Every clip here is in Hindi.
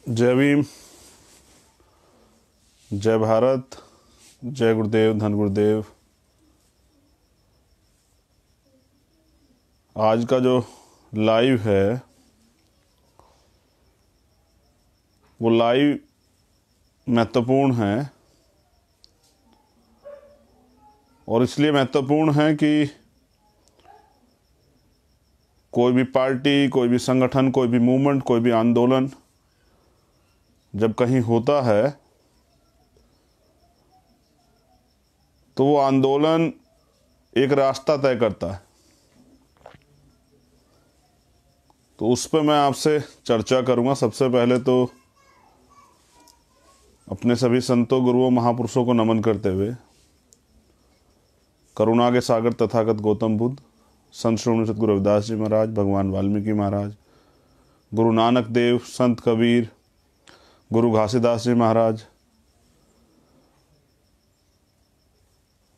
जय भीम, जय भारत, जय गुरुदेव, धन गुरुदेव। आज का जो लाइव है वो लाइव महत्वपूर्ण है, और इसलिए महत्वपूर्ण है कि कोई भी पार्टी, कोई भी संगठन, कोई भी मूवमेंट, कोई भी आंदोलन जब कहीं होता है तो वो आंदोलन एक रास्ता तय करता है। तो उस पर मैं आपसे चर्चा करूंगा। सबसे पहले तो अपने सभी संतों, गुरुओं, महापुरुषों को नमन करते हुए करुणा के सागर तथागत गौतम बुद्ध, संत श्रोमणी सतगुरु रविदास जी महाराज, भगवान वाल्मीकि महाराज, गुरु नानक देव, संत कबीर, गुरु घासीदास जी महाराज,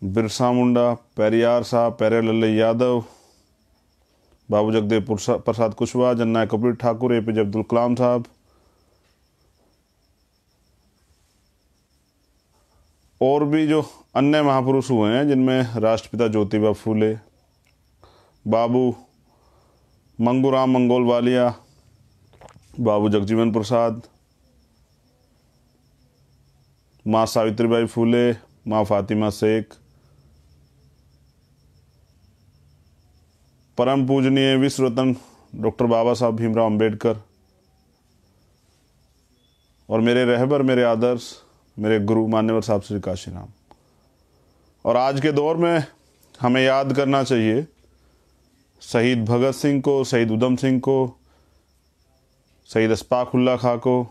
बिरसा मुंडा, पेरियार साहब, प्यारेलाल यादव, बाबू जगदेव प्रसाद कुशवाहा, जननायक कबीर ठाकुर, एपीजे अब्दुल कलाम साहब, और भी जो अन्य महापुरुष हुए हैं जिनमें राष्ट्रपिता ज्योतिबा फूले, बाबू मंगूराम मंगोलवालिया, बाबू जगजीवन प्रसाद, माँ सावित्रीबाई फूले, माँ फातिमा शेख, परम पूजनीय विश्व रत्न डॉक्टर बाबा साहब भीमराव अंबेडकर, और मेरे रहबर, मेरे आदर्श, मेरे गुरु मान्यवर साहब श्री काशीराम। और आज के दौर में हमें याद करना चाहिए शहीद भगत सिंह को, शहीद उधम सिंह को, शहीद अशफाक उल्लाह खां को,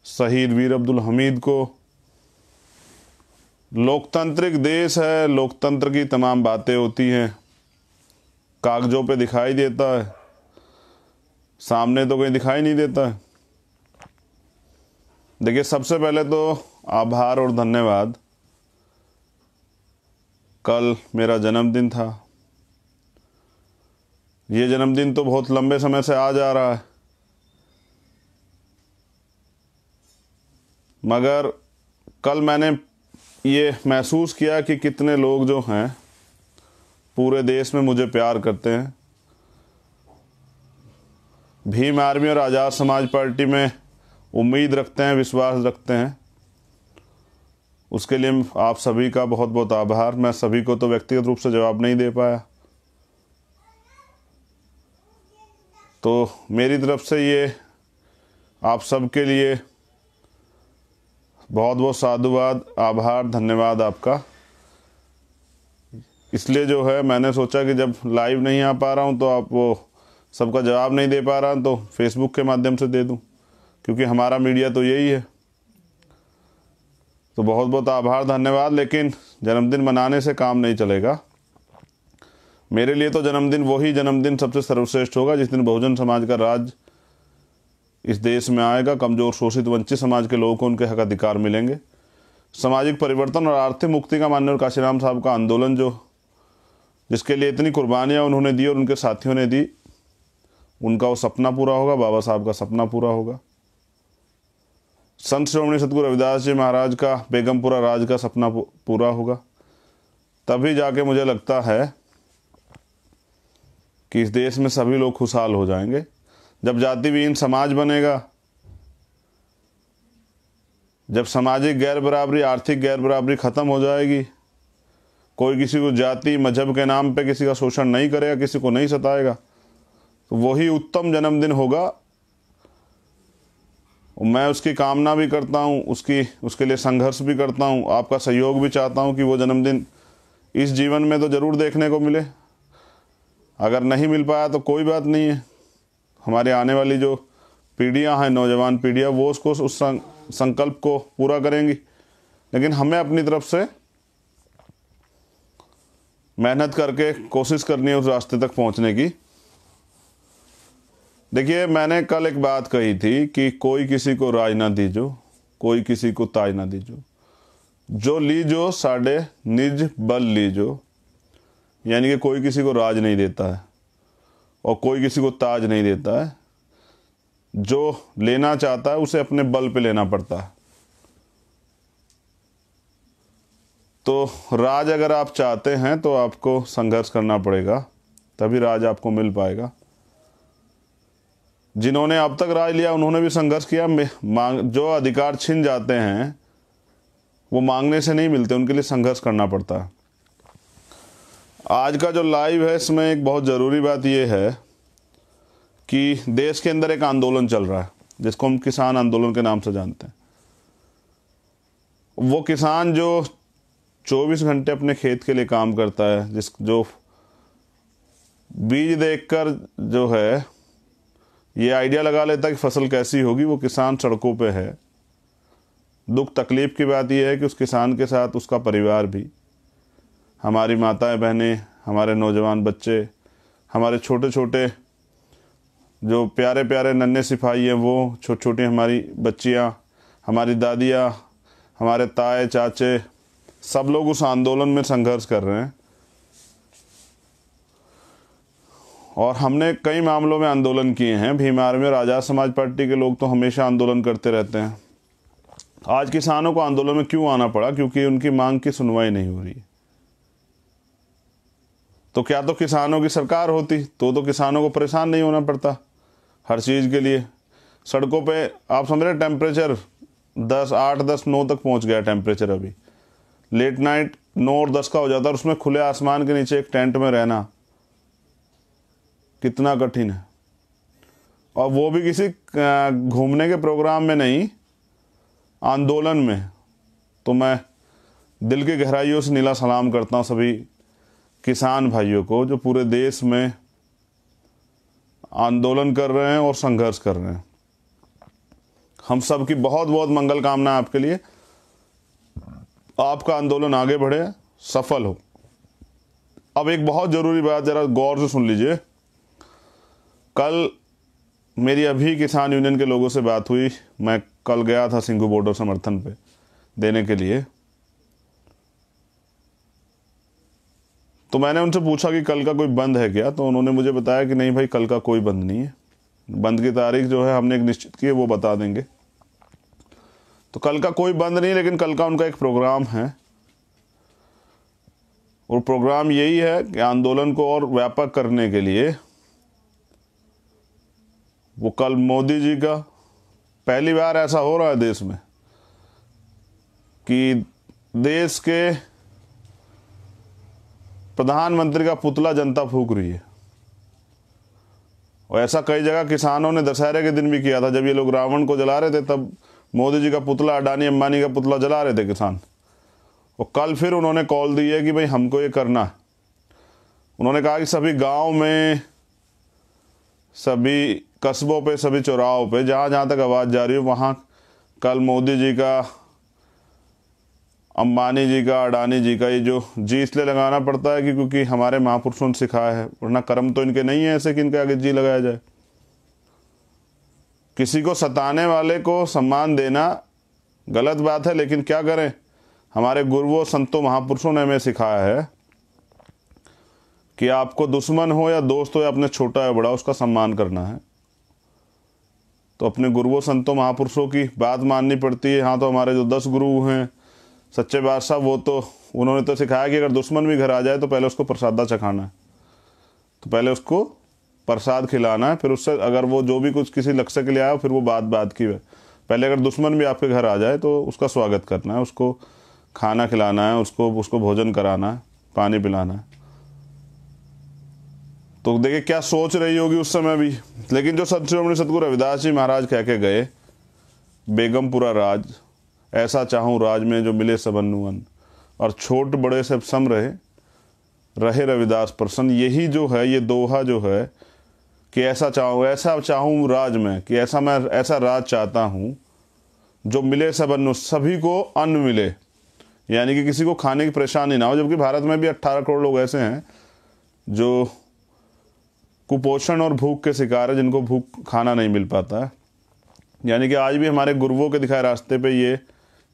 शहीद वीर अब्दुल हमीद को। लोकतांत्रिक देश है, लोकतंत्र की तमाम बातें होती हैं, कागजों पे दिखाई देता है, सामने तो कहीं दिखाई नहीं देता है। देखिए, सबसे पहले तो आभार और धन्यवाद। कल मेरा जन्मदिन था। ये जन्मदिन तो बहुत लंबे समय से आ जा रहा है, मगर कल मैंने ये महसूस किया कि कितने लोग जो हैं पूरे देश में मुझे प्यार करते हैं। भीम आर्मी और आज़ाद समाज पार्टी में उम्मीद रखते हैं, विश्वास रखते हैं। उसके लिए आप सभी का बहुत बहुत आभार। मैं सभी को तो व्यक्तिगत रूप से जवाब नहीं दे पाया, तो मेरी तरफ से ये आप सबके लिए बहुत बहुत साधुवाद, आभार, धन्यवाद आपका। इसलिए जो है मैंने सोचा कि जब लाइव नहीं आ पा रहा हूँ तो आप वो सबका जवाब नहीं दे पा रहा हूँ तो फेसबुक के माध्यम से दे दूँ, क्योंकि हमारा मीडिया तो यही है। तो बहुत बहुत आभार, धन्यवाद। लेकिन जन्मदिन मनाने से काम नहीं चलेगा। मेरे लिए तो जन्मदिन वही जन्मदिन सबसे सर्वश्रेष्ठ होगा जिस दिन बहुजन समाज का राज इस देश में आएगा। कमजोर, शोषित, वंचित समाज के लोगों को उनके हक अधिकार मिलेंगे। सामाजिक परिवर्तन और आर्थिक मुक्ति का माननीय काशीराम साहब का आंदोलन जिसके लिए इतनी कुर्बानियाँ उन्होंने दी और उनके साथियों ने दी, उनका वो सपना पूरा होगा। बाबा साहब का सपना पूरा होगा। संत श्रोमणी सतगुरु रविदास जी महाराज का बेगमपुरा राज का सपना पूरा होगा। तभी जाके मुझे लगता है कि इस देश में सभी लोग खुशहाल हो जाएंगे। जब जाति विहीन समाज बनेगा, जब सामाजिक गैर बराबरी, आर्थिक गैर बराबरी खत्म हो जाएगी, कोई किसी को जाति, मजहब के नाम पे किसी का शोषण नहीं करेगा, किसी को नहीं सताएगा, तो वही उत्तम जन्मदिन होगा। मैं उसकी कामना भी करता हूँ, उसके लिए संघर्ष भी करता हूँ, आपका सहयोग भी चाहता हूँ कि वो जन्मदिन इस जीवन में तो ज़रूर देखने को मिले। अगर नहीं मिल पाया तो कोई बात नहीं है। हमारे आने वाली जो पीढ़ियाँ हैं, नौजवान पीढ़ियाँ, वो उसको उस संकल्प को पूरा करेंगी। लेकिन हमें अपनी तरफ से मेहनत करके कोशिश करनी है उस रास्ते तक पहुँचने की। देखिए, मैंने कल एक बात कही थी कि कोई किसी को राज ना दीजो, कोई किसी को ताज ना दीजो, जो लीजो साढ़े निज बल लीजो। यानी कि कोई किसी को राज नहीं देता है और कोई किसी को ताज नहीं देता है। जो लेना चाहता है उसे अपने बल पे लेना पड़ता है। तो राज अगर आप चाहते हैं तो आपको संघर्ष करना पड़ेगा, तभी राज आपको मिल पाएगा। जिन्होंने अब तक राज लिया उन्होंने भी संघर्ष किया। जो अधिकार छिन जाते हैं वो मांगने से नहीं मिलते, उनके लिए संघर्ष करना पड़ता है। आज का जो लाइव है इसमें एक बहुत ज़रूरी बात यह है कि देश के अंदर एक आंदोलन चल रहा है जिसको हम किसान आंदोलन के नाम से जानते हैं। वो किसान जो 24 घंटे अपने खेत के लिए काम करता है, जो बीज देखकर जो है ये आइडिया लगा लेता है कि फसल कैसी होगी, वो किसान सड़कों पे है। दुख तकलीफ़ की बात यह है कि उस किसान के साथ उसका परिवार भी, हमारी माताएं बहनें, हमारे नौजवान बच्चे, हमारे छोटे छोटे जो प्यारे प्यारे नन्हे सिपाही हैं, वो छोटी छोटी हमारी बच्चियां, हमारी दादियां, हमारे ताए चाचे, सब लोग उस आंदोलन में संघर्ष कर रहे हैं। और हमने कई मामलों में आंदोलन किए हैं। भीम आर्मी और आज़ाद समाज पार्टी के लोग तो हमेशा आंदोलन करते रहते हैं। आज किसानों को आंदोलन में क्यों आना पड़ा? क्योंकि उनकी मांग की सुनवाई नहीं हो रही। तो क्या तो किसानों की सरकार होती तो किसानों को परेशान नहीं होना पड़ता हर चीज़ के लिए। सड़कों पे आप समझ रहे टेम्परेचर 8, 10, 9 तक पहुंच गया टेम्परेचर। अभी लेट नाइट 9 और 10 का हो जाता है और उसमें खुले आसमान के नीचे एक टेंट में रहना कितना कठिन है। और वो भी किसी घूमने के प्रोग्राम में नहीं, आंदोलन में। तो मैं दिल की गहराइयों से नीला सलाम करता हूँ सभी किसान भाइयों को जो पूरे देश में आंदोलन कर रहे हैं और संघर्ष कर रहे हैं। हम सब की बहुत बहुत मंगल कामना आपके लिए। आपका आंदोलन आगे बढ़े, सफल हो। अब एक बहुत ज़रूरी बात ज़रा गौर से सुन लीजिए। कल मेरी अभी किसान यूनियन के लोगों से बात हुई। मैं कल गया था सिंघू बॉर्डर समर्थन पे देने के लिए। तो मैंने उनसे पूछा कि कल का कोई बंद है क्या? तो उन्होंने मुझे बताया कि नहीं भाई, कल का कोई बंद नहीं है। बंद की तारीख जो है हमने एक निश्चित की है, वो बता देंगे। तो कल का कोई बंद नहीं, लेकिन कल का उनका एक प्रोग्राम है। और प्रोग्राम यही है कि आंदोलन को और व्यापक करने के लिए वो कल मोदी जी का, पहली बार ऐसा हो रहा है देश में कि देश के प्रधानमंत्री का पुतला जनता फूंक रही है। और ऐसा कई जगह किसानों ने दशहरे के दिन भी किया था। जब ये लोग रावण को जला रहे थे तब मोदी जी का पुतला, अडानी अंबानी का पुतला जला रहे थे किसान। और कल फिर उन्होंने कॉल दी है कि भाई हमको ये करना है। उन्होंने कहा कि सभी गांव में, सभी कस्बों पे, सभी चौराहों पे, जहाँ जहाँ तक आवाज़ जा रही हो वहाँ कल मोदी जी का, अंबानी जी का, अडानी जी का ये जो जी इसलिए लगाना पड़ता है कि क्योंकि हमारे महापुरुषों ने सिखाया है, वरना कर्म तो इनके नहीं है ऐसे कि इनके आगे जी लगाया जाए। किसी को सताने वाले को सम्मान देना गलत बात है, लेकिन क्या करें, हमारे गुरुओं संतों महापुरुषों ने हमें सिखाया है कि आपको दुश्मन हो या दोस्त हो या अपने छोटा या बड़ा, उसका सम्मान करना है। तो अपने गुरुओं संतों महापुरुषों की बात माननी पड़ती है। हाँ, तो हमारे जो 10 गुरु हैं सच्चे बादशाह, वो तो उन्होंने तो सिखाया कि अगर दुश्मन भी घर आ जाए तो पहले उसको प्रसादा चखाना है। तो पहले उसको प्रसाद खिलाना है, फिर उससे अगर वो जो भी कुछ किसी लक्ष्य के लिए आया फिर वो बात की है। पहले अगर दुश्मन भी आपके घर आ जाए तो उसका स्वागत करना है, उसको खाना खिलाना है, उसको भोजन कराना है, पानी पिलाना है। तो देखिए क्या सोच रही होगी उस समय भी। लेकिन जो श्रोमणी सतगुरु रविदास जी महाराज कह के गए, बेगमपुरा राज ऐसा चाहूँ राज में जो मिले सबनु अन्न, और छोट बड़े से सम रहे रविदास प्रसन्न। यही जो है, ये दोहा जो है कि ऐसा चाहूँ राज में, कि मैं ऐसा राज चाहता हूँ जो मिले सबनु, सभी को अन्न मिले, यानी कि किसी को खाने की परेशानी ना हो। जबकि भारत में भी 18 करोड़ लोग ऐसे हैं जो कुपोषण और भूख के शिकार है, जिनको भूख खाना नहीं मिल पाता है। यानी कि आज भी हमारे गुरुओं के दिखाए रास्ते पे ये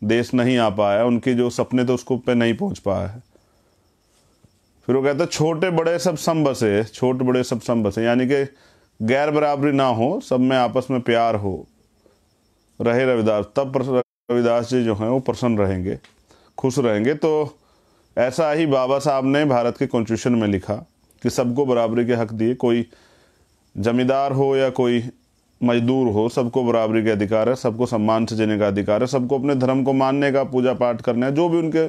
देश नहीं आ पाया, उनके जो सपने थे उसको पे नहीं पहुंच पाया है। फिर वो कहते हैं छोटे बड़े सब सम बसे, छोटे बड़े सब सम बसे, यानी कि गैर बराबरी ना हो, सब में आपस में प्यार हो, रहे रविदास, तब रविदास जी जो हैं वो प्रसन्न रहेंगे, खुश रहेंगे। तो ऐसा ही बाबा साहब ने भारत के कॉन्स्टिट्यूशन में लिखा कि सबको बराबरी के हक दिए, कोई जमींदार हो या कोई मजदूर हो, सबको बराबरी के अधिकार है, सबको सम्मान से जीने का अधिकार है, सबको अपने धर्म को मानने का, पूजा पाठ करने का, जो भी उनके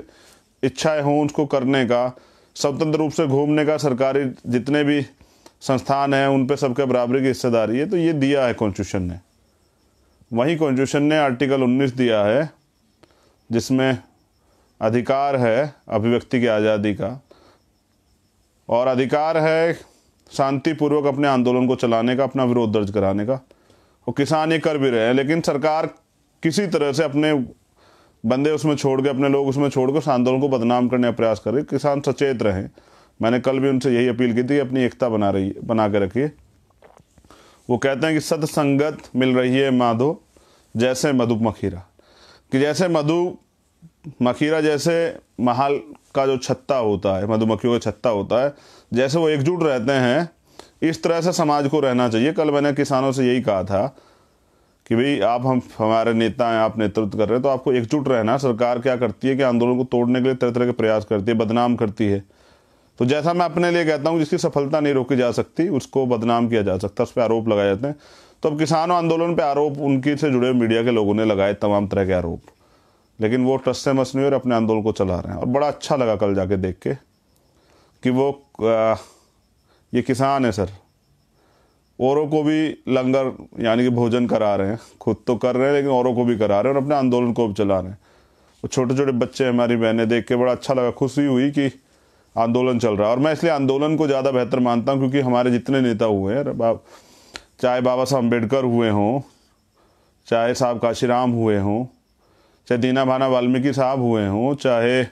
इच्छाएं हों उसको करने का, स्वतंत्र रूप से घूमने का, सरकारी जितने भी संस्थान हैं उन पे सबके बराबरी की हिस्सेदारी है। तो ये दिया है कॉन्स्टिट्यूशन ने। वहीं कॉन्स्टिट्यूशन ने आर्टिकल 19 दिया है जिसमें अधिकार है अभिव्यक्ति की आज़ादी का, और अधिकार है शांतिपूर्वक अपने आंदोलन को चलाने का, अपना विरोध दर्ज कराने का। और किसान ये कर भी रहे हैं, लेकिन सरकार किसी तरह से अपने बंदे उसमें छोड़ के, अपने लोग उसमें छोड़ के उस आंदोलन को बदनाम करने का प्रयास कर रहे। किसान सचेत रहें। मैंने कल भी उनसे यही अपील की थी, अपनी एकता बना के रखिए। वो कहते हैं कि सत्संगत मिल रही है माधो जैसे मधुमक्खीरा, कि जैसे मधुमक्खीरा जैसे महल का जो छत्ता होता है, मधुमक्खियों का छत्ता होता है, जैसे वो एकजुट रहते हैं, इस तरह से समाज को रहना चाहिए। कल मैंने किसानों से यही कहा था कि भाई आप हमारे नेता हैं, आप नेतृत्व कर रहे हैं, तो आपको एकजुट रहना। सरकार क्या करती है कि आंदोलन को तोड़ने के लिए तरह तरह के प्रयास करती है, बदनाम करती है। तो जैसा मैं अपने लिए कहता हूँ, जिसकी सफलता नहीं रोकी जा सकती उसको बदनाम किया जा सकता है, उस पर आरोप लगाए जाते हैं। तो अब किसानों आंदोलन पे आरोप उनकी से जुड़े मीडिया के लोगों ने लगाए तमाम तरह के आरोप, लेकिन वो टस से मस नहीं और अपने आंदोलन को चला रहे हैं। और बड़ा अच्छा लगा कल जाके देख के कि वो ये किसान है सर, औरों को भी लंगर यानी कि भोजन करा रहे हैं, खुद तो कर रहे हैं लेकिन औरों को भी करा रहे हैं और अपने आंदोलन को भी चला रहे हैं। वो छोटे छोटे बच्चे हमारी बहनें देख के बड़ा अच्छा लगा, खुशी हुई कि आंदोलन चल रहा है। और मैं इसलिए आंदोलन को ज़्यादा बेहतर मानता हूँ क्योंकि हमारे जितने नेता हुए हैं, चाहे बाबा साहब अम्बेडकर हुए हों, चाहे साहब काशीराम हुए हों, चाहे दीना भाना वाल्मीकि साहब हुए हों, चाहे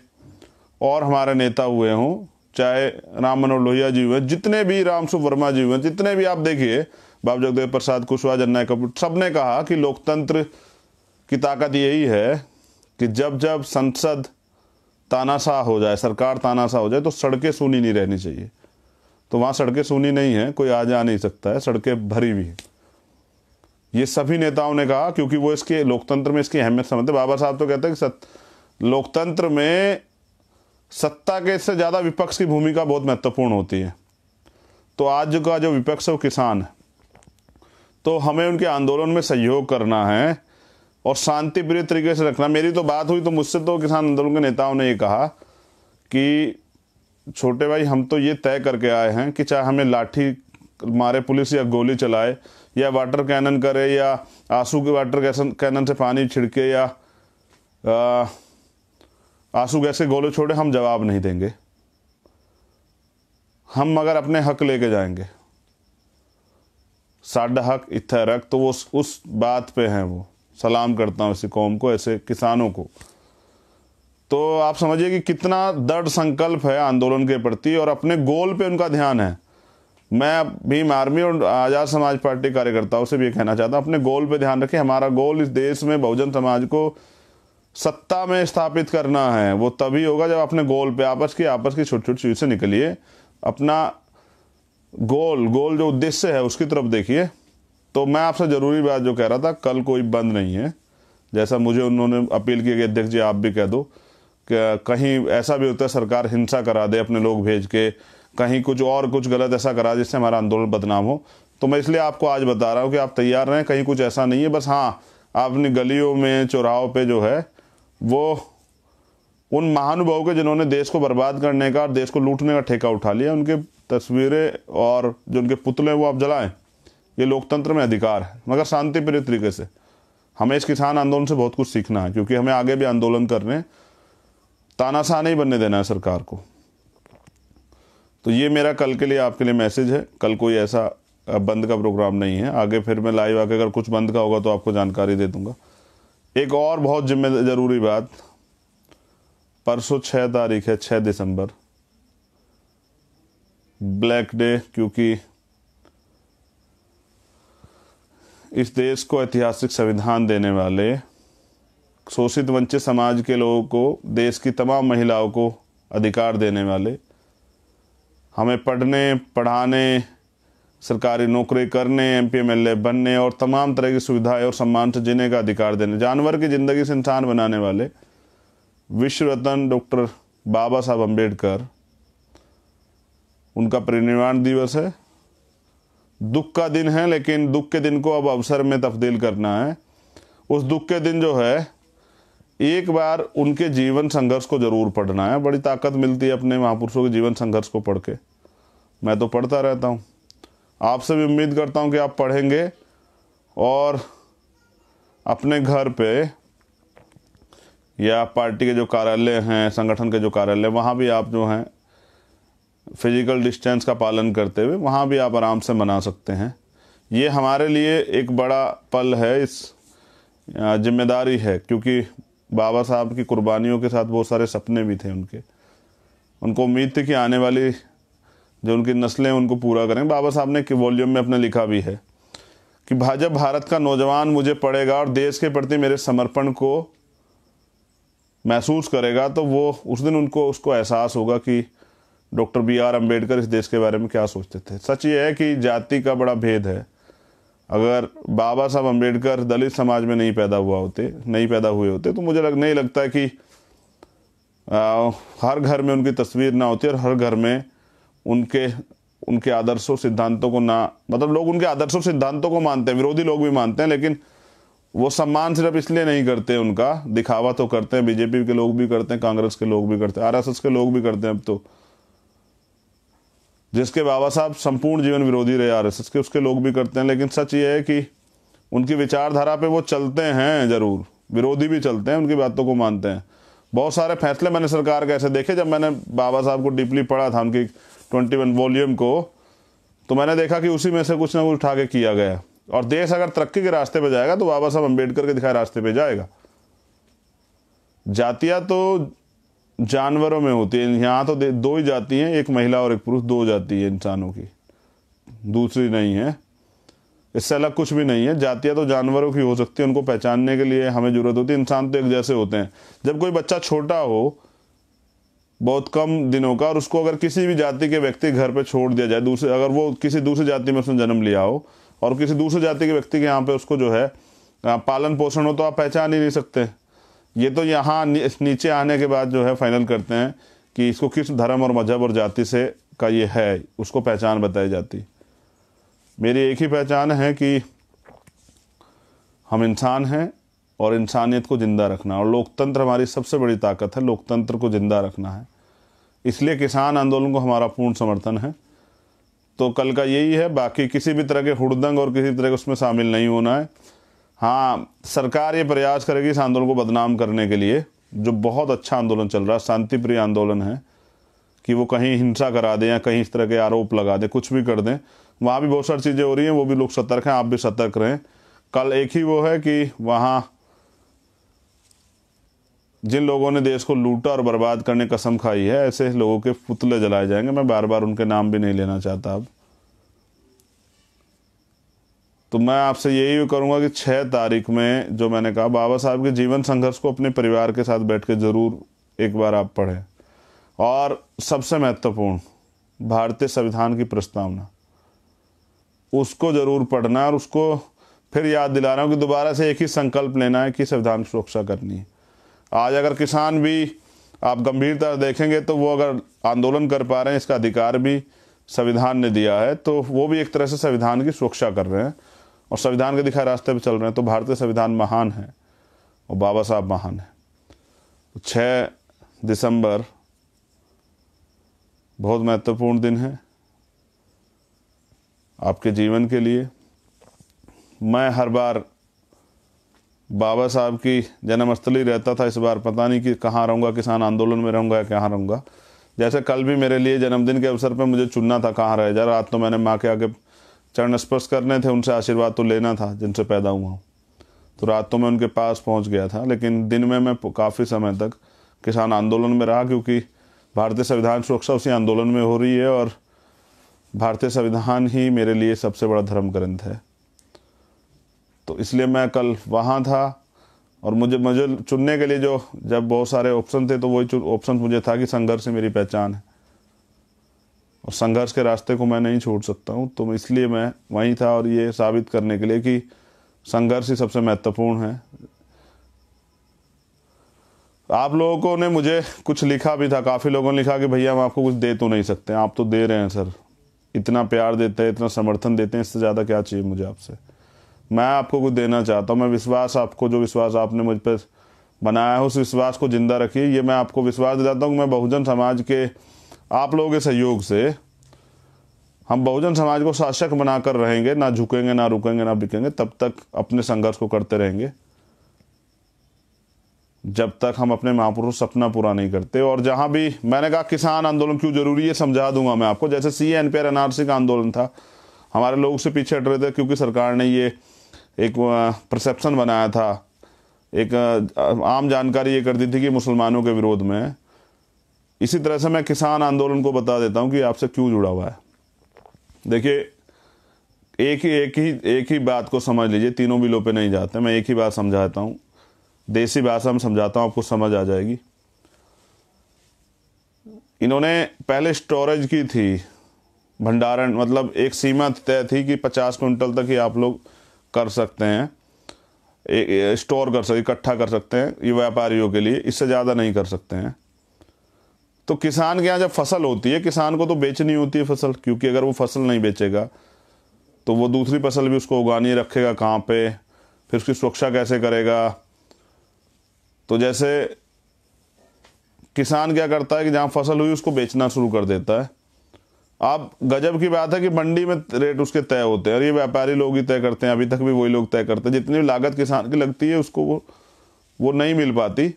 और हमारे नेता हुए हों, चाहे राम मनोहर लोहिया जी हुए, जितने भी रामसु वर्मा जी हुए, जितने भी आप देखिए, बाबा जगदेव प्रसाद कुशवाहा, जननायक कपूर, सब ने कहा कि लोकतंत्र की ताकत यही है कि जब जब संसद तानाशाह हो जाए, सरकार तानाशाह हो जाए, तो सड़कें सूनी नहीं रहनी चाहिए। तो वहाँ सड़कें सूनी नहीं है, कोई आ जा नहीं सकता है, सड़कें भरी हुई है। ये सभी नेताओं ने कहा क्योंकि वो इसके लोकतंत्र में इसकी अहमियत समझते। बाबा साहब तो कहते हैं कि लोकतंत्र में सत्ता के इससे ज़्यादा विपक्ष की भूमिका बहुत महत्वपूर्ण होती है। तो आज का जो विपक्ष है वो किसान है, तो हमें उनके आंदोलन में सहयोग करना है और शांतिप्रिय तरीके से रखना। मेरी तो बात हुई तो मुझसे तो किसान आंदोलन के नेताओं ने ये कहा कि छोटे भाई, हम तो ये तय करके आए हैं कि चाहे हमें लाठी मारे पुलिस या गोली चलाए या वाटर कैनन करे या आंसू के वाटर कैनन से पानी छिड़के या आंसू गैस के गोले छोड़े, हम जवाब नहीं देंगे। हम मगर अपने हक लेके जाएंगे। साडा हक इत्थे रख, तो वो उस बात पे हैं। वो सलाम करता हूँ ऐसी कौम को, ऐसे किसानों को। तो आप समझिए कि कितना दृढ़ संकल्प है आंदोलन के प्रति और अपने गोल पे उनका ध्यान है। मैं भीम आर्मी और आज़ाद समाज पार्टी कार्यकर्ताओं से भी ये कहना चाहता हूँ, अपने गोल पे ध्यान रखें। हमारा गोल इस देश में बहुजन समाज को सत्ता में स्थापित करना है। वो तभी होगा जब अपने गोल पे आपस की छोटी छोटी चीज़ से निकलिए, अपना गोल जो उद्देश्य है उसकी तरफ देखिए। तो मैं आपसे ज़रूरी बात जो कह रहा था, कल कोई बंद नहीं है। जैसा मुझे उन्होंने अपील की कि अध्यक्ष जी आप भी कह दो कि कहीं ऐसा भी होता है सरकार हिंसा करा दे अपने लोग भेज के, कहीं कुछ गलत ऐसा करा जिससे हमारा आंदोलन बदनाम हो। तो मैं इसलिए आपको आज बता रहा हूँ कि आप तैयार रहें, कहीं कुछ ऐसा नहीं है। बस हाँ, आप अपनी गलियों में चौराहों पे जो है वो उन महानुभावों के जिन्होंने देश को बर्बाद करने का और देश को लूटने का ठेका उठा लिया, उनके तस्वीरें और जो उनके पुतले वो आप जलाएं। ये लोकतंत्र में अधिकार है, मगर शांतिप्रिय तरीके से। हमें इस किसान आंदोलन से बहुत कुछ सीखना है क्योंकि हमें आगे भी आंदोलन करने, तानाशाह नहीं बनने देना है सरकार को। तो ये मेरा कल के लिए आपके लिए मैसेज है। कल कोई ऐसा बंद का प्रोग्राम नहीं है। आगे फिर मैं लाइव आके अगर कुछ बंद का होगा तो आपको जानकारी दे दूंगा। एक और बहुत ज़रूरी बात, परसों 6 तारीख है, 6 दिसंबर, ब्लैक डे, क्योंकि इस देश को ऐतिहासिक संविधान देने वाले शोषित वंचित समाज के लोगों को, देश की तमाम महिलाओं को अधिकार देने वाले, हमें पढ़ने, पढ़ाने, सरकारी नौकरी करने, MP MLA बनने और तमाम तरह की सुविधाएं और सम्मान से जीने का अधिकार देने, जानवर की ज़िंदगी से इंसान बनाने वाले विश्व रत्न डॉक्टर बाबा साहब अम्बेडकर, उनका परिनिर्वाण दिवस है। दुख का दिन है, लेकिन दुख के दिन को अब अवसर में तब्दील करना है। उस दुख के दिन जो है, एक बार उनके जीवन संघर्ष को जरूर पढ़ना है। बड़ी ताकत मिलती है अपने महापुरुषों के जीवन संघर्ष को पढ़ के। मैं तो पढ़ता रहता हूँ, आपसे भी उम्मीद करता हूँ कि आप पढ़ेंगे और अपने घर पे या पार्टी के जो कार्यालय हैं, संगठन के जो कार्यालय, वहाँ भी आप जो हैं फिजिकल डिस्टेंस का पालन करते हुए वहाँ भी आप आराम से मना सकते हैं। ये हमारे लिए एक बड़ा पल है, इस जिम्मेदारी है, क्योंकि बाबा साहब की कुर्बानियों के साथ बहुत सारे सपने भी थे उनको उम्मीद थी कि आने वाली जो उनकी नस्लें उनको पूरा करें। बाबा साहब ने वॉल्यूम में अपने लिखा भी है कि जब भारत का नौजवान मुझे पढ़ेगा और देश के प्रति मेरे समर्पण को महसूस करेगा, तो वो उस दिन उसको एहसास होगा कि डॉक्टर BR अम्बेडकर इस देश के बारे में क्या सोचते थे। सच ये है कि जाति का बड़ा भेद है। अगर बाबा साहब अम्बेडकर दलित समाज में नहीं पैदा हुए होते तो मुझे नहीं लगता कि हर घर में उनकी तस्वीर ना होती और हर घर में उनके आदर्शों सिद्धांतों को मतलब लोग उनके आदर्शों सिद्धांतों को मानते हैं, विरोधी लोग भी मानते हैं, लेकिन वो सम्मान सिर्फ इसलिए नहीं करते, उनका दिखावा तो करते हैं। BJP के लोग भी करते हैं, कांग्रेस के लोग भी करते हैं, RSS के लोग भी करते हैं। अब तो जिसके बाबा साहब संपूर्ण जीवन विरोधी रहे RSS के, उसके लोग भी करते हैं। लेकिन सच ये है कि उनकी विचारधारा पे वो चलते हैं, जरूर विरोधी भी चलते हैं, उनकी बातों को मानते हैं। बहुत सारे फैसले मैंने सरकार के ऐसे देखे, जब मैंने बाबा साहब को डीपली पढ़ा था, उनकी 21 वॉल्यूम को, तो मैंने देखा कि उसी में से कुछ ना कुछ उठा के किया गया। और देश अगर तरक्की के रास्ते पे जाएगा तो बाबा साहब अम्बेडकर के दिखाए रास्ते पे जाएगा। जातियां तो जानवरों में होती है, यहाँ तो दो ही जाति हैं, एक महिला और एक पुरुष, 2 जाति है इंसानों की, दूसरी नहीं है। इससे अलग कुछ भी नहीं है। जातियां तो जानवरों की हो सकती है, उनको पहचानने के लिए हमें जरूरत होती है। इंसान तो एक जैसे होते हैं। जब कोई बच्चा छोटा हो, बहुत कम दिनों का, और उसको अगर किसी भी जाति के व्यक्ति घर पे छोड़ दिया जाए, अगर वो किसी दूसरी जाति में उसने जन्म लिया हो और किसी दूसरी जाति के व्यक्ति के यहाँ पे उसको जो है पालन पोषण हो, तो आप पहचान ही नहीं सकते। ये तो यहाँ नीचे आने के बाद जो है फाइनल करते हैं कि इसको किस धर्म और मजहब और जाति से का ये है, उसको पहचान बताई जाती। मेरी एक ही पहचान है कि हम इंसान हैं और इंसानियत को जिंदा रखना, और लोकतंत्र हमारी सबसे बड़ी ताकत है, लोकतंत्र को जिंदा रखना है। इसलिए किसान आंदोलन को हमारा पूर्ण समर्थन है। तो कल का यही है, बाकी किसी भी तरह के हुड़दंग और किसी तरह के उसमें शामिल नहीं होना है। हाँ, सरकार ये प्रयास करेगी इस आंदोलन को बदनाम करने के लिए, जो बहुत अच्छा आंदोलन चल रहा है, शांतिप्रिय आंदोलन है, कि वो कहीं हिंसा करा दें या कहीं इस तरह के आरोप लगा दें, कुछ भी कर दें। वहाँ भी बहुत सारी चीज़ें हो रही हैं, वो भी लोग सतर्क हैं, आप भी सतर्क रहें। कल एक ही वो है कि वहाँ जिन लोगों ने देश को लूटा और बर्बाद करने की कसम खाई है, ऐसे लोगों के पुतले जलाए जाएंगे। मैं बार बार उनके नाम भी नहीं लेना चाहता अब। तो मैं आपसे यही करूंगा कि 6 तारीख में जो मैंने कहा, बाबा साहब के जीवन संघर्ष को अपने परिवार के साथ बैठ के ज़रूर एक बार आप पढ़ें। और सबसे महत्वपूर्ण, भारतीय संविधान की प्रस्तावना, उसको ज़रूर पढ़ना है। और उसको फिर याद दिला रहा हूँ कि दोबारा से एक ही संकल्प लेना है कि संविधान की सुरक्षा करनी है। आज अगर किसान भी आप गंभीरता देखेंगे तो वो अगर आंदोलन कर पा रहे हैं, इसका अधिकार भी संविधान ने दिया है, तो वो भी एक तरह से संविधान की सुरक्षा कर रहे हैं और संविधान के दिखाए रास्ते पे चल रहे हैं। तो भारतीय संविधान महान है और बाबा साहब महान है। 6 दिसंबर बहुत महत्वपूर्ण दिन है आपके जीवन के लिए। मैं हर बार बाबा साहब की जन्मस्थली रहता था, इस बार पता नहीं कि कहाँ रहूँगा, किसान आंदोलन में रहूँगा या कहाँ रहूँगा। जैसे कल भी मेरे लिए जन्मदिन के अवसर पर मुझे चुनना था कहाँ रह जा। रात तो मैंने माँ के आगे चरण स्पर्श करने थे, उनसे आशीर्वाद तो लेना था जिनसे पैदा हुआ हूँ, तो रात तो मैं उनके पास पहुँच गया था। लेकिन दिन में मैं काफ़ी समय तक किसान आंदोलन में रहा, क्योंकि भारतीय संविधान सुरक्षा उसी आंदोलन में हो रही है और भारतीय संविधान ही मेरे लिए सबसे बड़ा धर्म ग्रंथ है। तो इसलिए मैं कल वहाँ था और मुझे चुनने के लिए जब बहुत सारे ऑप्शन थे, तो वही ऑप्शन मुझे था कि संघर्ष से मेरी पहचान है। और संघर्ष के रास्ते को मैं नहीं छोड़ सकता हूँ। तो इसलिए मैं वहीं था, और ये साबित करने के लिए कि संघर्ष ही सबसे महत्वपूर्ण है। आप लोगों ने मुझे कुछ लिखा भी था, काफ़ी लोगों ने लिखा कि भैया हम आपको कुछ दे तो नहीं सकते। आप तो दे रहे हैं सर, इतना प्यार देते हैं, इतना समर्थन देते हैं, इससे ज़्यादा क्या चाहिए मुझे आपसे। मैं आपको कुछ देना चाहता हूँ। मैं विश्वास, आपको जो विश्वास आपने मुझ पर बनाया है, उस विश्वास को जिंदा रखिए। ये मैं आपको विश्वास दिलाता हूँ कि मैं बहुजन समाज के आप लोगों के सहयोग से हम बहुजन समाज को शासक बनाकर रहेंगे, ना झुकेंगे, ना रुकेंगे, ना बिकेंगे। तब तक अपने संघर्ष को करते रहेंगे जब तक हम अपने महापुरुष सपना पूरा नहीं करते। और जहां भी मैंने कहा किसान आंदोलन क्यों जरूरी है, समझा दूंगा मैं आपको। जैसे CA-NPR NRC का आंदोलन था, हमारे लोग से पीछे हट रहे थे क्योंकि सरकार ने ये एक परसेप्शन बनाया था, एक आम जानकारी ये कर दी थी कि मुसलमानों के विरोध में है। इसी तरह से मैं किसान आंदोलन को बता देता हूं कि आपसे क्यों जुड़ा हुआ है। देखिए, एक ही बात को समझ लीजिए, तीनों बिलों पे नहीं जाते। मैं एक ही बात समझाता हूं, देसी भाषा में समझाता हूं, आपको समझ आ जाएगी। इन्होंने पहले स्टोरेज की थी, भंडारण, मतलब एक सीमा तय थी कि 50 क्विंटल तक ही आप लोग कर सकते हैं, स्टोर कर सकते, इकट्ठा कर सकते हैं, ये व्यापारियों के लिए, इससे ज़्यादा नहीं कर सकते हैं। तो किसान के यहाँ जब फसल होती है, किसान को तो बेचनी होती है फसल, क्योंकि अगर वो फसल नहीं बेचेगा तो वो दूसरी फसल भी उसको उगानी रखेगा कहाँ पे, फिर उसकी सुरक्षा कैसे करेगा। तो जैसे किसान क्या करता है कि जहाँ फसल हुई उसको बेचना शुरू कर देता है। अब गजब की बात है कि मंडी में रेट उसके तय होते हैं, और ये व्यापारी लोग ही तय करते हैं, अभी तक भी वही लोग तय करते हैं। जितनी लागत किसान की लगती है उसको वो नहीं मिल पाती।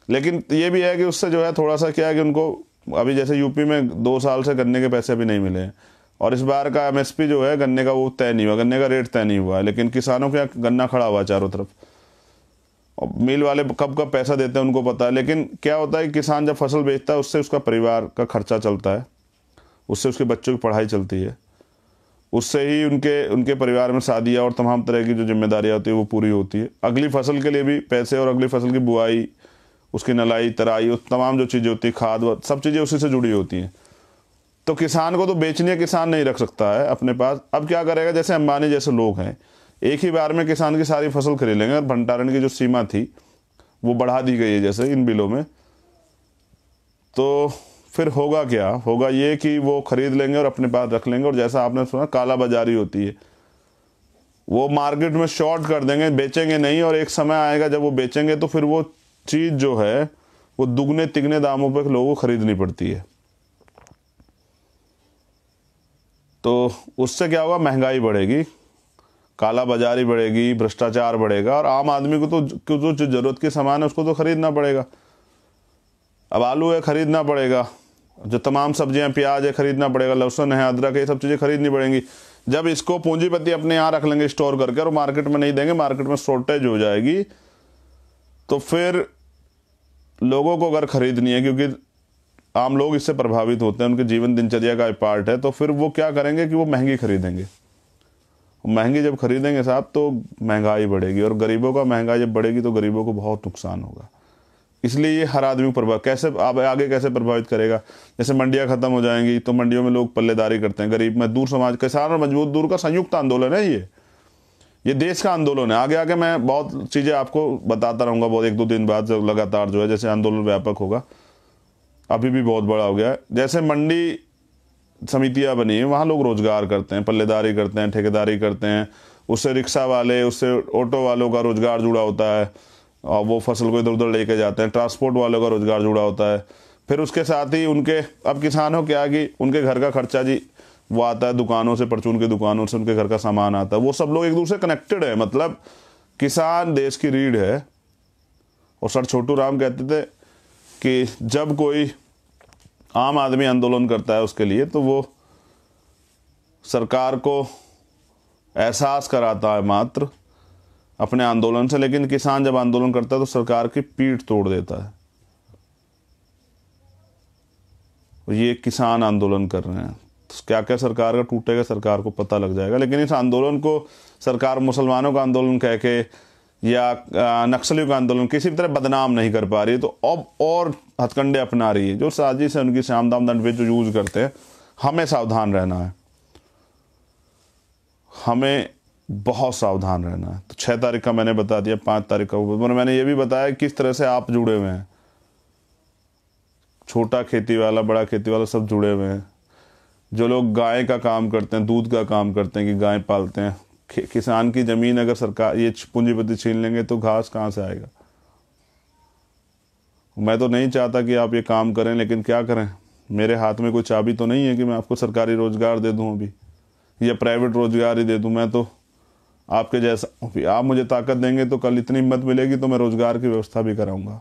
लेकिन ये भी है कि उससे जो है थोड़ा सा क्या है कि उनको अभी जैसे यूपी में 2 साल से गन्ने के पैसे अभी नहीं मिले हैं, और इस बार का MSP जो है गन्ने का वो तय नहीं हुआ, गन्ने का रेट तय नहीं हुआ है। लेकिन किसानों के यहाँ गन्ना खड़ा हुआ है चारों तरफ, और मिल वाले कब कब पैसा देते हैं उनको पता है। लेकिन क्या होता है कि किसान जब फसल बेचता है उससे उसका परिवार का खर्चा चलता है, उससे उसके बच्चों की पढ़ाई चलती है, उससे ही उनके परिवार में शादियाँ और तमाम तरह की जो जिम्मेदारियाँ होती है वो पूरी होती है। अगली फसल के लिए भी पैसे, और अगली फसल की बुआई, उसकी नलाई, तराई, तमाम जो चीज़ें होती है, खाद, सब चीज़ें उसी से जुड़ी होती हैं। तो किसान को तो बेचने किसान नहीं रख सकता है अपने पास। अब क्या करेगा, जैसे अंबानी जैसे लोग हैं, एक ही बार में किसान की सारी फसल खरीद लेंगे, और भंडारण की जो सीमा थी वो बढ़ा दी गई है जैसे इन बिलों में। तो फिर होगा क्या, होगा ये कि वो खरीद लेंगे और अपने पास रख लेंगे, और जैसा आपने सुना काला बाजारी होती है, वो मार्केट में शॉर्ट कर देंगे, बेचेंगे नहीं। और एक समय आएगा जब वो बेचेंगे तो फिर वो चीज़ जो है वो दुगने तिगने दामों पर लोगों को खरीदनी पड़ती है। तो उससे क्या होगा, महंगाई बढ़ेगी, काला बाजारी बढ़ेगी, भ्रष्टाचार बढ़ेगा, और आम आदमी को तो जो जरूरत के सामान है उसको तो खरीदना पड़ेगा। अब आलू है खरीदना पड़ेगा, जो तमाम सब्जियां, प्याज है खरीदना पड़ेगा, लहसुन है, अदरक है, ये सब चीज़ें खरीदनी पड़ेंगी। जब इसको पूंजीपति अपने यहाँ रख लेंगे स्टोर करके, और मार्केट में नहीं देंगे, मार्केट में शॉर्टेज हो जाएगी, तो फिर लोगों को अगर खरीदनी है, क्योंकि आम लोग इससे प्रभावित होते हैं, उनके जीवन दिनचर्या का पार्ट है, तो फिर वो क्या करेंगे कि वो महंगी खरीदेंगे। महंगी जब खरीदेंगे साहब तो महंगाई बढ़ेगी, और गरीबों का महंगाई जब बढ़ेगी तो गरीबों को बहुत नुकसान होगा। इसलिए ये हर आदमी को आगे कैसे प्रभावित करेगा। जैसे मंडियां खत्म हो जाएंगी तो मंडियों में लोग पल्लेदारी करते हैं, गरीब मजदूर समाज, किसान और मजदूर का संयुक्त आंदोलन है ये देश का आंदोलन है। आगे आगे मैं बहुत चीज़ें आपको बताता रहूँगा, बहुत 1-2 दिन बाद जब लगातार जो है जैसे आंदोलन व्यापक होगा। अभी भी बहुत बड़ा हो गया है। जैसे मंडी समितियाँ बनी है, वहाँ लोग रोजगार करते हैं, पल्लेदारी करते हैं, ठेकेदारी करते हैं, उससे रिक्शा वाले, उससे ऑटो वालों का रोजगार जुड़ा होता है, और वो फसल को इधर उधर लेके जाते हैं, ट्रांसपोर्ट वालों का रोजगार जुड़ा होता है। फिर उसके साथ ही उनके, अब किसानों क्या कि उनके घर का खर्चा जी वो आता है दुकानों से, परचून की दुकानों से उनके घर का सामान आता है, वो सब लोग एक दूसरे कनेक्टेड है। मतलब किसान देश की रीढ़ है। और सर छोटू राम कहते थे कि जब कोई आम आदमी आंदोलन करता है उसके लिए, तो वो सरकार को एहसास कराता है मात्र अपने आंदोलन से, लेकिन किसान जब आंदोलन करता है तो सरकार की पीठ तोड़ देता है। ये किसान आंदोलन कर रहे हैं, तो क्या क्या सरकार का टूटेगा, सरकार को पता लग जाएगा। लेकिन इस आंदोलन को सरकार मुसलमानों का आंदोलन कह के या नक्सलियों का आंदोलन किसी भी तरह बदनाम नहीं कर पा रही है, तो अब और हथकंडे अपना रही है, जो साजिश है उनकी, श्याम दाम दंड पे जो यूज करते हैं। हमें सावधान रहना है, हमें बहुत सावधान रहना है। तो 6 तारीख का मैंने बता दिया, 5 तारीख का मैंने ये भी बताया किस तरह से आप जुड़े हुए हैं। छोटा खेती वाला, बड़ा खेती वाला, सब जुड़े हुए हैं। जो लोग गाय का काम करते हैं, दूध का काम करते हैं, कि गाय पालते हैं, किसान की ज़मीन अगर सरकार, ये पूंजीपति छीन लेंगे तो घास कहाँ से आएगा। मैं तो नहीं चाहता कि आप ये काम करें, लेकिन क्या करें, मेरे हाथ में कोई चाबी तो नहीं है कि मैं आपको सरकारी रोज़गार दे दूं अभी, या प्राइवेट रोज़गार ही दे दूं। मैं तो आपके जैसा हूँ। आप मुझे ताकत देंगे तो कल इतनी हिम्मत मिलेगी तो मैं रोज़गार की व्यवस्था भी कराऊंगा।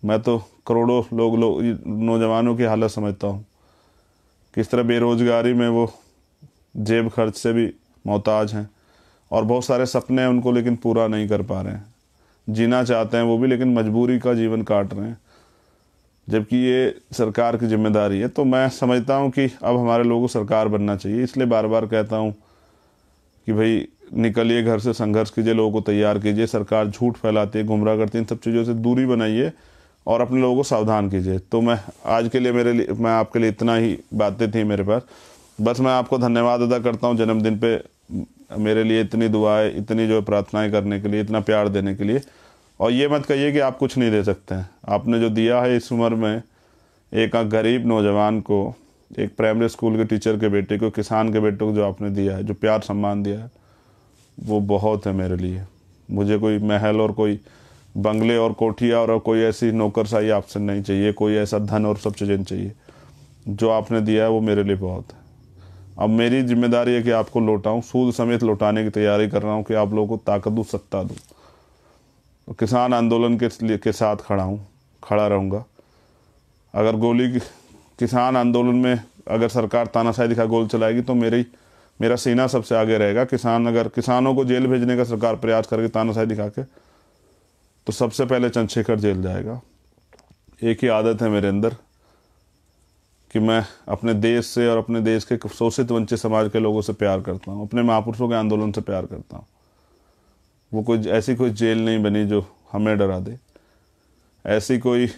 मैं तो करोड़ों लोग नौजवानों की हालत समझता हूँ, किस तरह बेरोज़गारी में वो जेब खर्च से भी मोहताज हैं, और बहुत सारे सपने हैं उनको, लेकिन पूरा नहीं कर पा रहे हैं। जीना चाहते हैं वो भी, लेकिन मजबूरी का जीवन काट रहे हैं, जबकि ये सरकार की जिम्मेदारी है। तो मैं समझता हूँ कि अब हमारे लोगों को सरकार बनना चाहिए। इसलिए बार बार कहता हूँ कि भाई निकलिए घर से, संघर्ष कीजिए, लोगों को तैयार कीजिए। सरकार झूठ फैलाती है, गुमराह करती है, इन सब चीज़ों से दूरी बनाइए और अपने लोगों को सावधान कीजिए। तो मैं आज के लिए मैं आपके लिए इतना ही बातें थी मेरे पास। बस मैं आपको धन्यवाद अदा करता हूँ जन्मदिन पे मेरे लिए इतनी दुआएं, इतनी जो प्रार्थनाएं करने के लिए, इतना प्यार देने के लिए। और ये मत कहिए कि आप कुछ नहीं दे सकते हैं। आपने जो दिया है इस उम्र में, एक गरीब नौजवान को, एक प्राइमरी स्कूल के टीचर के बेटे को, किसान के बेटे को जो आपने दिया है, जो प्यार सम्मान दिया है, वो बहुत है मेरे लिए। मुझे कोई महल और कोई बंगले और कोठिया और कोई ऐसी नौकरशाही आपसे नहीं चाहिए, कोई ऐसा धन और सब चीज़ें चाहिए। जो आपने दिया है वो मेरे लिए बहुत है। अब मेरी जिम्मेदारी है कि आपको लौटाऊं, सूद समेत लौटाने की तैयारी कर रहा हूं, कि आप लोगों को ताकत दूं, सत्ता दूं। तो किसान आंदोलन के साथ खड़ा रहूँगा। अगर किसान आंदोलन में अगर सरकार तानाशाही दिखा गोली चलाएगी तो मेरा सीना सबसे आगे रहेगा। अगर किसानों को जेल भेजने का सरकार प्रयास करेगी तानाशाही दिखा के, तो सबसे पहले चंद्रशेखर जेल जाएगा। एक ही आदत है मेरे अंदर कि मैं अपने देश से और अपने देश के शोषित वंचित समाज के लोगों से प्यार करता हूँ, अपने महापुरुषों के आंदोलन से प्यार करता हूँ। वो ऐसी कोई जेल नहीं बनी जो हमें डरा दे, ऐसी कोई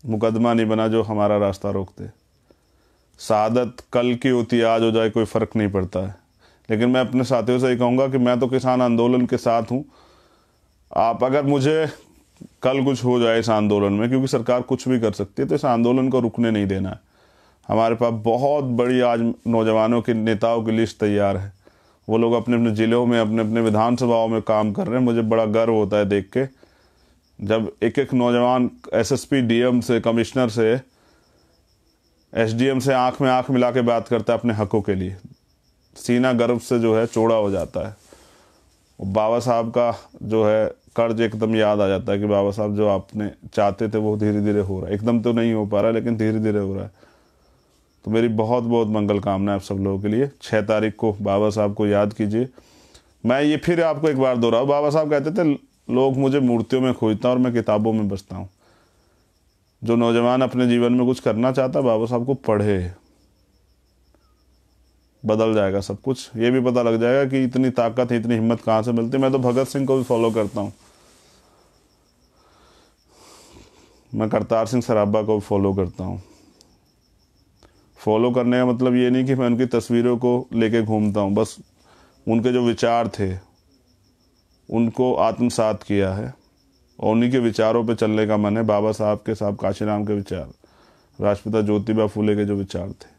मुकदमा नहीं बना जो हमारा रास्ता रोक दे। शहादत कल की होती आज हो जाए कोई फ़र्क नहीं पड़ता है, लेकिन मैं अपने साथियों से ये कहूँगा कि मैं तो किसान आंदोलन के साथ हूँ। आप अगर मुझे कल कुछ हो जाए इस आंदोलन में, क्योंकि सरकार कुछ भी कर सकती है, तो इस आंदोलन को रुकने नहीं देना है। हमारे पास बहुत बड़ी आज नौजवानों के नेताओं की लिस्ट तैयार है। वो लोग अपने अपने ज़िलों में, अपने अपने विधानसभाओं में काम कर रहे हैं। मुझे बड़ा गर्व होता है देख के, जब एक एक नौजवान एसएसपी, डीएम से, कमिश्नर से, एसडीएम से आंख में आंख मिला के बात करता है अपने हकों के लिए। सीना गर्व से जो है चौड़ा हो जाता है। बाबा साहब का जो है कर्ज एकदम याद आ जाता है कि बाबा साहब जो आपने चाहते थे वो धीरे धीरे हो रहा है। एकदम तो नहीं हो पा रहा है, लेकिन धीरे धीरे हो रहा है। तो मेरी बहुत बहुत मंगल कामनाएं आप सब लोगों के लिए। 6 तारीख को बाबा साहब को याद कीजिए। मैं ये फिर आपको एक बार दोहराऊं, बाबा साहब कहते थे लोग मुझे मूर्तियों में खोजता और मैं किताबों में बसता हूँ। जो नौजवान अपने जीवन में कुछ करना चाहता, बाबा साहब को पढ़े, बदल जाएगा सब कुछ। ये भी पता लग जाएगा कि इतनी ताकत, इतनी हिम्मत कहाँ से मिलती है। मैं तो भगत सिंह को भी फॉलो करता हूँ, मैं करतार सिंह सराभा को भी फॉलो करता हूँ। फॉलो करने का मतलब ये नहीं कि मैं उनकी तस्वीरों को लेके घूमता हूँ, बस उनके जो विचार थे उनको आत्मसात किया है और उन्हीं के विचारों पे चलने का मन है। बाबा साहब के, साहब काशीराम के विचार, राष्ट्रपिता ज्योतिबा फूले के जो विचार थे,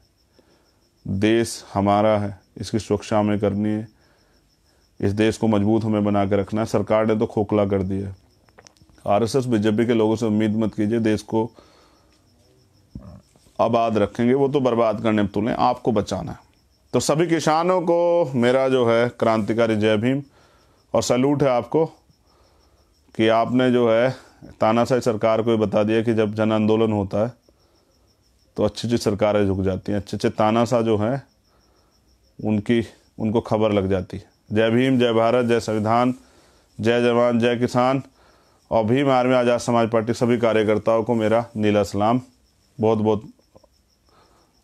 देश हमारा है, इसकी सुरक्षा हमें करनी है, इस देश को मजबूत हमें बना के रखना है। सरकार ने तो खोखला कर दिया। आरएसएस बीजेपी के लोगों से उम्मीद मत कीजिए देश को आबाद रखेंगे, वो तो बर्बाद करने में तुले, आपको बचाना है। तो सभी किसानों को मेरा जो है क्रांतिकारी जय भीम, और सैल्यूट है आपको कि आपने जो है तानाशाही सरकार को बता दिया कि जब जन आंदोलन होता है तो अच्छी अच्छी सरकारें झुक जाती हैं, अच्छे अच्छे तानाशाह जो हैं उनको खबर लग जाती है। जय भीम, जय भारत, जय संविधान, जय जवान, जय किसान, और भीम आर्मी आज़ाद समाज पार्टी सभी कार्यकर्ताओं को मेरा नीला सलाम, बहुत बहुत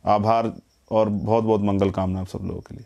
आभार और बहुत बहुत मंगल कामना आप सब लोगों के लिए।